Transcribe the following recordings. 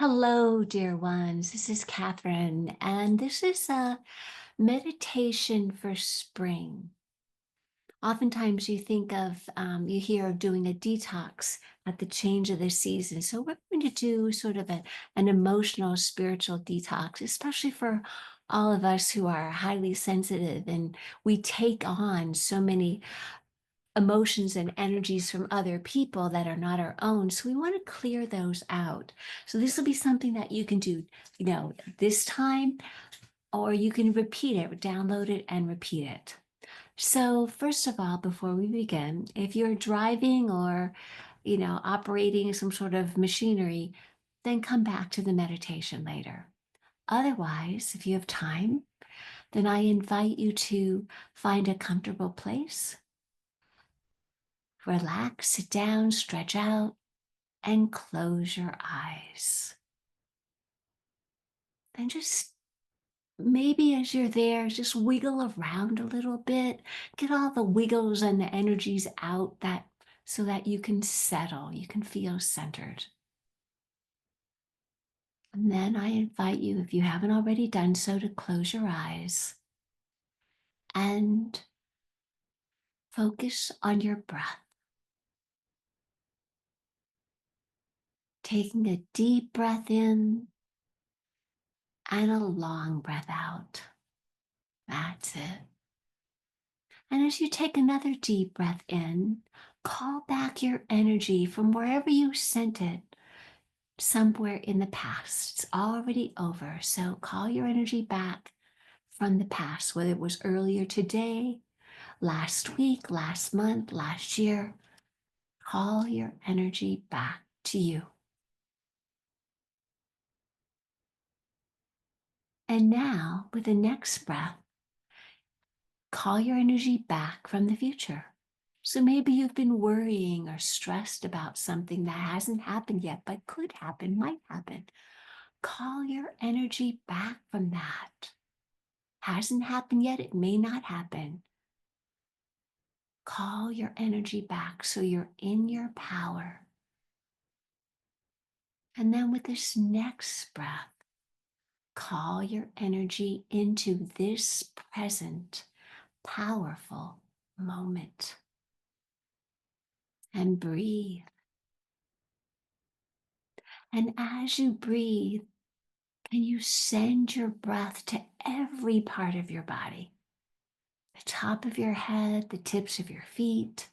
Hello, dear ones. This is Catherine, and this is a meditation for spring. Oftentimes, you hear of doing a detox at the change of the season. So, we're going to do sort of an emotional, spiritual detox, especially for all of us who are highly sensitive and we take on so many emotions and energies from other people that are not our own. So we want to clear those out. So this will be something that you can do, this time, or you can repeat it, download it and repeat it. So first of all, before we begin, if you're driving or, operating some sort of machinery, then come back to the meditation later. Otherwise, if you have time, then I invite you to find a comfortable place. Relax, sit down, stretch out, and close your eyes. And just maybe as you're there, just wiggle around a little bit. Get all the wiggles and the energies out that so that you can settle, you can feel centered. And then I invite you, if you haven't already done so, to close your eyes and focus on your breath. Taking a deep breath in and a long breath out. That's it. And as you take another deep breath in, call back your energy from wherever you sent it somewhere in the past. It's already over. So call your energy back from the past, whether it was earlier today, last week, last month, last year. Call your energy back to you. And now, with the next breath, call your energy back from the future. So maybe you've been worrying or stressed about something that hasn't happened yet, but could happen, might happen. Call your energy back from that. Hasn't happened yet, it may not happen. Call your energy back so you're in your power. And then with this next breath, call your energy into this present, powerful moment. And breathe. And as you breathe, can you send your breath to every part of your body? The top of your head, the tips of your feet,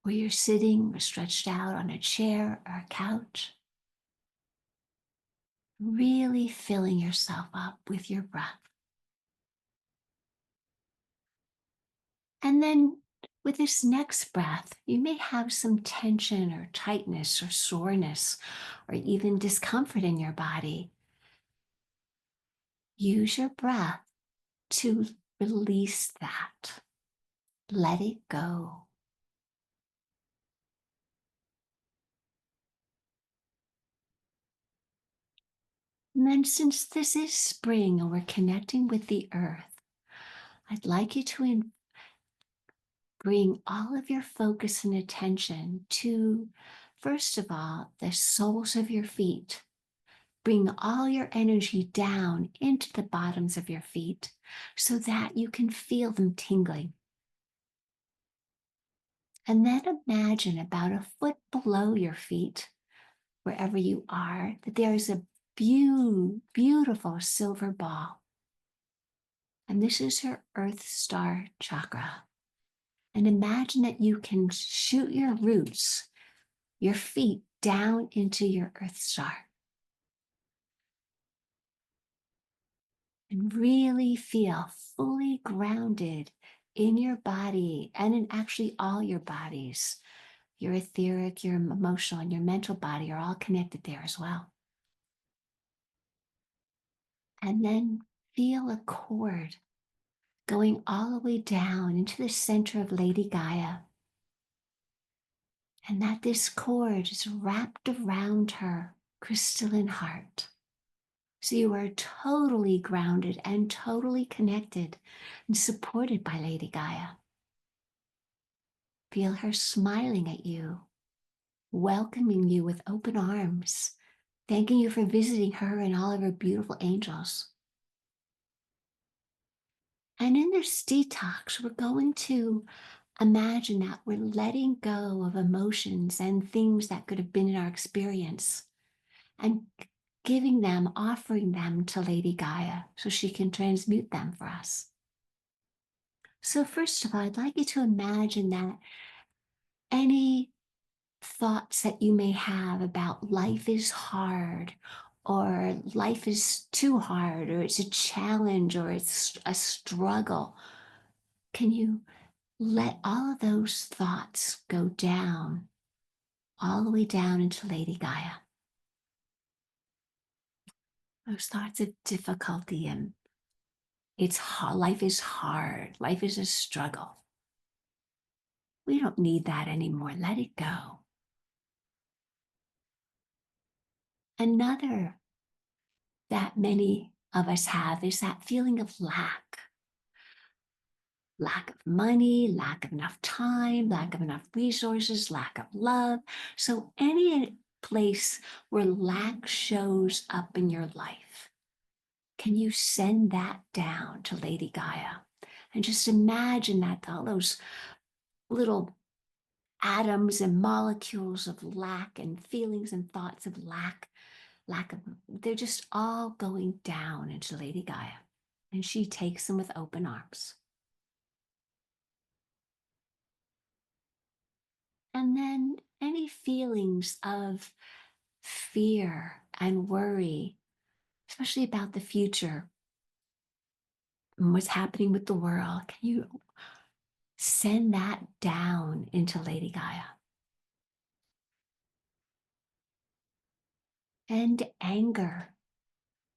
where you're sitting or stretched out on a chair or a couch. Really filling yourself up with your breath. And then with this next breath, you may have some tension or tightness or soreness or even discomfort in your body. Use your breath to release that. Let it go. And then, since this is spring and we're connecting with the earth, I'd like you to bring all of your focus and attention to, first of all, the soles of your feet. Bring all your energy down into the bottoms of your feet so that you can feel them tingling. And then imagine about a foot below your feet, wherever you are, that there is a beautiful silver ball. And this is your Earth Star chakra. And imagine that you can shoot your roots, your feet down into your Earth Star. And really feel fully grounded in your body and in actually all your bodies. Your etheric, your emotional, and your mental body are all connected there as well. And then feel a cord going all the way down into the center of Lady Gaia. And that this cord is wrapped around her crystalline heart. So you are totally grounded and totally connected and supported by Lady Gaia. Feel her smiling at you, welcoming you with open arms, thanking you for visiting her and all of her beautiful angels. And in this detox, we're going to imagine that we're letting go of emotions and things that could have been in our experience and giving them, offering them to Lady Gaia so she can transmute them for us. So, first of all, I'd like you to imagine that any thoughts that you may have about life is hard, or life is too hard, or it's a challenge, or it's a struggle, can you let all of those thoughts go down, all the way down into Lady Gaia? Those thoughts of difficulty and it's hard, life is hard, life is a struggle. We don't need that anymore. Let it go. Another that many of us have is that feeling of lack of money, lack of enough time, lack of enough resources, lack of love. So, any place where lack shows up in your life, can you send that down to Lady Gaia? And just imagine that all those little atoms and molecules of lack and feelings and thoughts of lack of, they're just all going down into Lady Gaia. And she takes them with open arms. And then any feelings of fear and worry, especially about the future and what's happening with the world, can you send that down into Lady Gaia? And anger,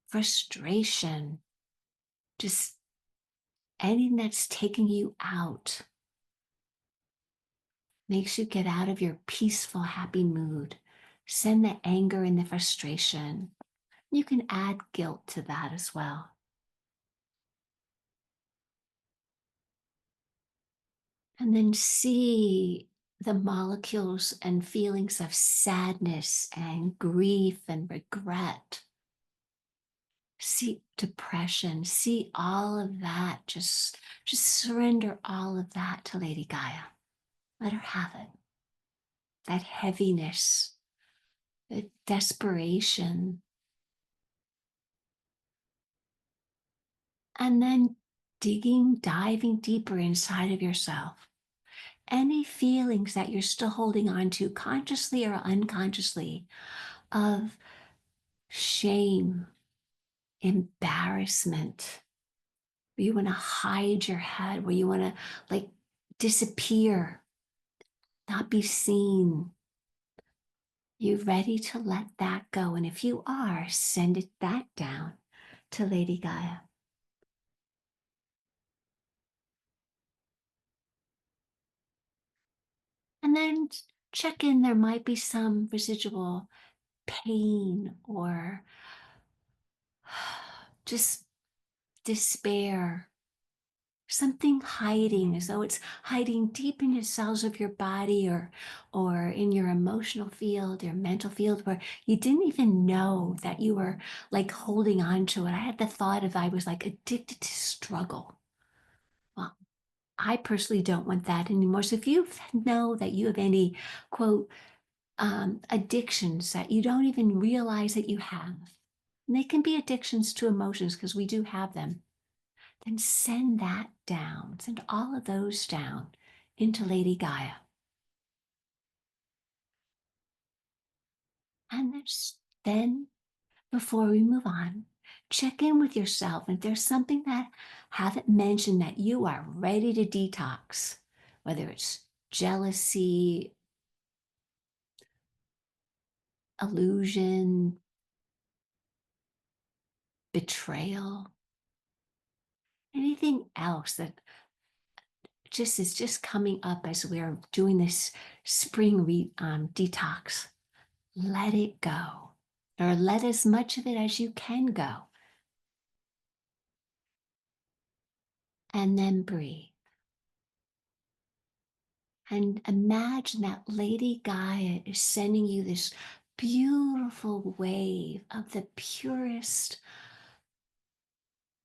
frustration, just anything that's taking you out, makes you get out of your peaceful, happy mood. Send the anger and the frustration. You can add guilt to that as well. And then see the molecules and feelings of sadness and grief and regret. See depression, see all of that. Just surrender all of that to Lady Gaia. Let her have it. That heaviness, the desperation. And then diving deeper inside of yourself. Any feelings that you're still holding on to, consciously or unconsciously, of shame, embarrassment, where you want to hide your head, where you want to like disappear, not be seen. You ready to let that go? And if you are, send it back down to Lady Gaia. And then check in, there might be some residual pain or just despair, something hiding as though it's hiding deep in the cells of your body or in your emotional field, your mental field, where you didn't even know that you were like holding on to it. I had the thought of I was like addicted to struggle. Well, I personally don't want that anymore. So if you know that you have any quote addictions that you don't even realize that you have, and they can be addictions to emotions because we do have them, then send that down, send all of those down into Lady Gaia. And then, before we move on, check in with yourself. If there's something that I haven't mentioned that you are ready to detox, whether it's jealousy, illusion, betrayal, anything else that just is just coming up as we're doing this spring detox, let it go, or let as much of it as you can go. And then breathe. And imagine that Lady Gaia is sending you this beautiful wave of the purest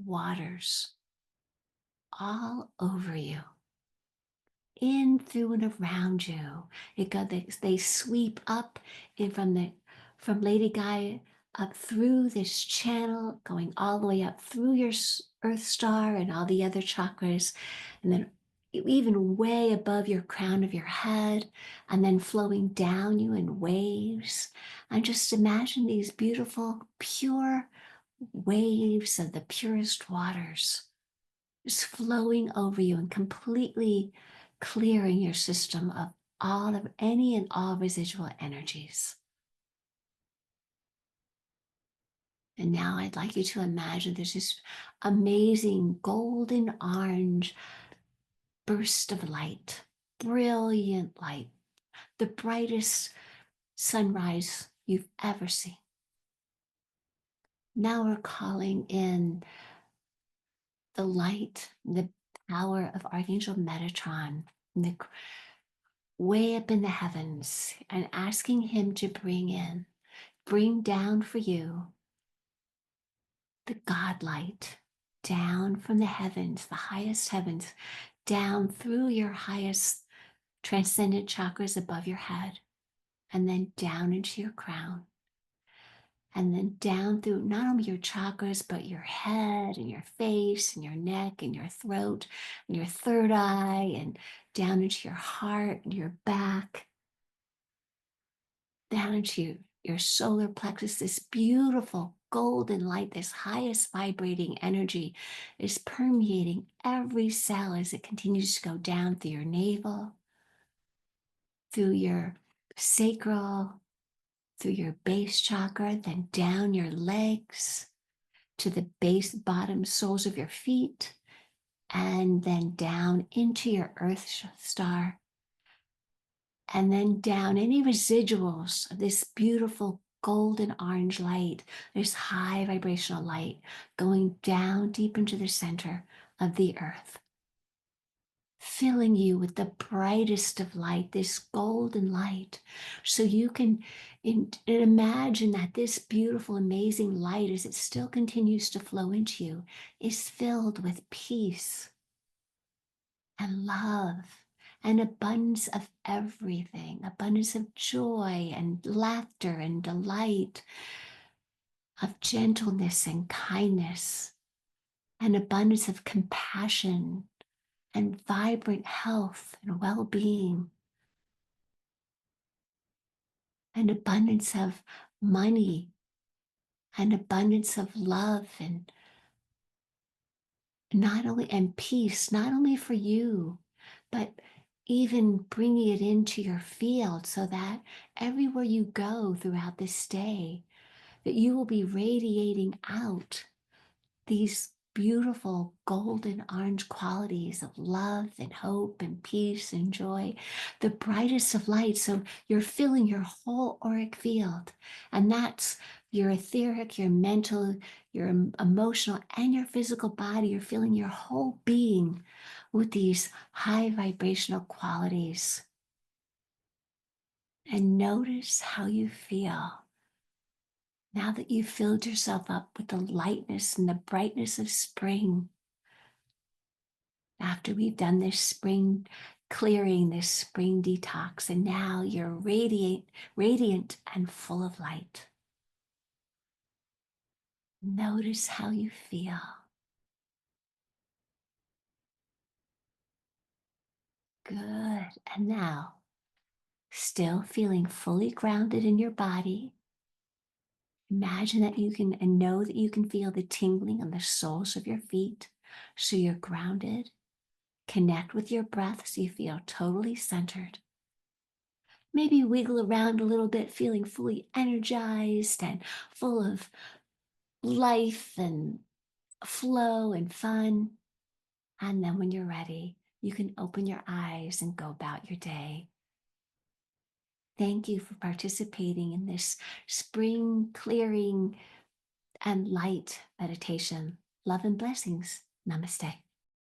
waters all over you, in, through, and around you. They sweep up in from Lady Gaia up through this channel, going all the way up through your Earth star and all the other chakras, and then even way above your crown of your head, and then flowing down you in waves. And just imagine these beautiful, pure waves of the purest waters just flowing over you and completely clearing your system of all of any and all residual energies. And now I'd like you to imagine there's this amazing golden orange burst of light, brilliant light, the brightest sunrise you've ever seen. Now we're calling in the light, the power of Archangel Metatron, the way up in the heavens, and asking him to bring down for you the God light down from the heavens, the highest heavens, down through your highest transcendent chakras above your head, and then down into your crown, and then down through not only your chakras, but your head and your face and your neck and your throat and your third eye, and down into your heart and your back, down into your solar plexus. This beautiful golden light, this highest vibrating energy, is permeating every cell as it continues to go down through your navel, through your sacral, through your base chakra, then down your legs to the base bottom soles of your feet, and then down into your earth star, and then down any residuals of this beautiful golden orange light, this high vibrational light going down deep into the center of the earth, filling you with the brightest of light, this golden light, so you can imagine that this beautiful, amazing light, as it still continues to flow into you, is filled with peace and love and abundance of everything, abundance of joy and laughter and delight, of gentleness and kindness, and abundance of compassion and vibrant health and well-being, and abundance of money and abundance of love, and not only and peace, not only for you, but even bringing it into your field, so that everywhere you go throughout this day, that you will be radiating out these beautiful golden orange qualities of love and hope and peace and joy, the brightest of light. So you're filling your whole auric field, and that's your etheric, your mental, your emotional, and your physical body. You're filling your whole being with these high vibrational qualities. And notice how you feel now that you've filled yourself up with the lightness and the brightness of spring. After we've done this spring clearing, this spring detox, and now you're radiant and full of light. Notice how you feel. Good. And now, still feeling fully grounded in your body, imagine that you can, and know that you can feel the tingling on the soles of your feet, so you're grounded. Connect with your breath so you feel totally centered. Maybe wiggle around a little bit, feeling fully energized and full of life and flow and fun. And then when you're ready, you can open your eyes and go about your day. Thank you for participating in this spring clearing and light meditation. Love and blessings. Namaste.